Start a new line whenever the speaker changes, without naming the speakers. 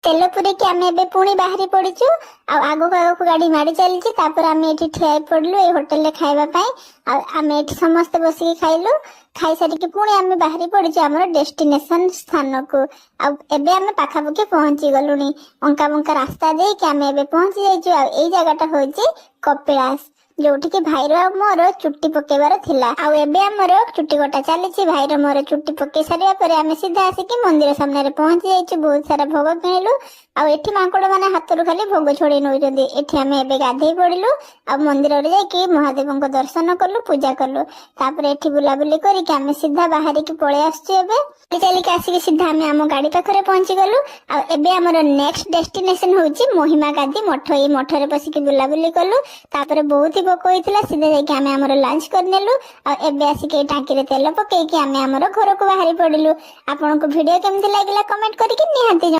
तेल पूरे कि आम ए पुणी बाहरी पड़ीचु आगक आगक गाड़ी माड़ी चली आम ये ठिया पड़लु ये होटेल रे खाइबा आम ये समस्ते बसिकी खाइलु खाई सारिकी पुणी आम बाहरी पड़ीचु आम डेस्टिनेशन स्थान को आबे आम पाखापाखि पहुंची गलुनी अंका बंका रास्ता दे कि आम ए पहुंची जाइचु आ जगह हूँ कपिलास जोठी के भाईर मोर चुट्टी पकेबार थिला आ एबे हमर चुट्टी कटा चली भाईर मोर चुट्टी पके सारिया पर आम सीधा आसिकी मंदिर सामने रे पहुंची जाइचु बहुत सारा भोग किणिलु आ एठी मांकड़ माने हाथरू खाली भोग छोड़ी नउचंदी एठी आम एबे गाधेई पड़िलु आ मंदिर रे जाइकी महादेव को दर्शन कलु पूजा कलु तापर एठी बुलाबुली करिक आम सीधा बाहर की पळे आसछु एबे चली के आसिकी सीधा आम आम गाड़ी पाखरे पहुंची गलु आ एबे हमर नेक्स्ट डेस्टिनेशन होची महिमा गादी मठ ए मठ रे बसिकी बुलाबुली कलु तापर बहुत ही भोक होइतिला सीधा जाइकी आम हमर लंच करनेलु आ एबे आसिकी टांकी रे तेल पकेकी आम हमर घर को बाहरी पड़िलु आपन को वीडियो केमति लागिला कमेंट करिके निहाती